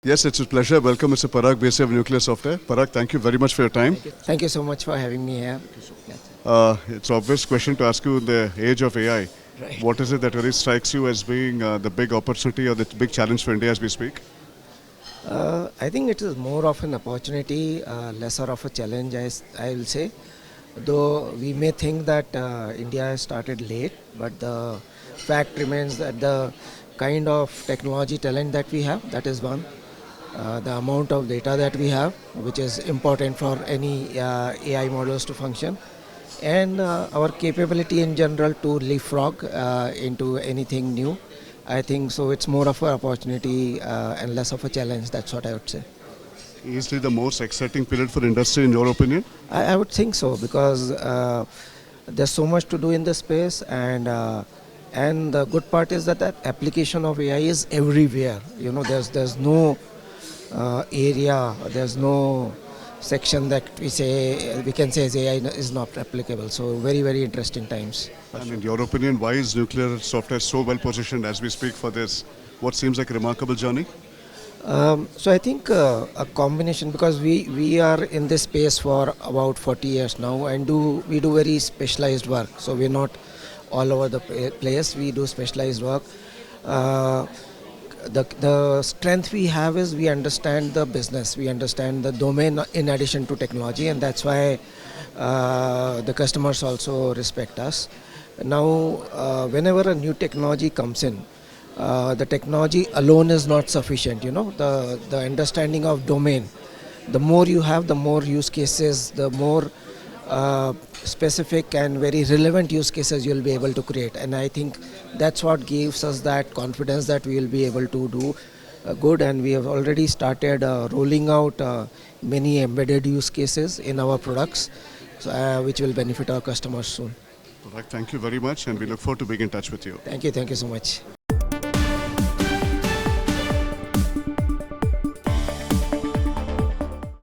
Yes, it's a pleasure. Welcome, Mr. Parag, BSc of Nuclear Software. Parag, thank you very much for your time. Thank you so much for having me here. It's an obvious question to ask you in the age of AI. Right. What is it that really strikes you as being the big opportunity or the big challenge for India as we speak? I think it is more of an opportunity, lesser of a challenge, I will say. Though we may think that India has started late, but the fact remains that the kind of technology talent that we have, that is one. The amount of data that we have, which is important for any AI models to function, and our capability in general to leapfrog into anything new. I think so. It's more of an opportunity and less of a challenge. That's what I would say. Easily the most exciting period for industry in your opinion? I would think so because there's so much to do in the space, and the good part is that application of AI is everywhere. You know, there's no area, there's no section that we can say as AI is not applicable. So very interesting times. And in your opinion, why is Nuclear Software so well positioned as we speak for this, what seems like a remarkable journey? So I think a combination, because we are in this space for about 40 years now, and we do very specialized work. So we're not all over the place. We do specialized work. Uh, the strength we have is we understand the business, we understand the domain in addition to technology, and that's why the customers also respect us. Now, whenever a new technology comes in, the technology alone is not sufficient. You know, the understanding of domain. The more you have, the more use cases, the more specific and very relevant use cases you'll be able to create. And I think that's what gives us that confidence that we will be able to do good. And we have already started rolling out many embedded use cases in our products, so, which will benefit our customers soon. Parag, thank you very much and we look forward to being in touch with you. Thank you so much.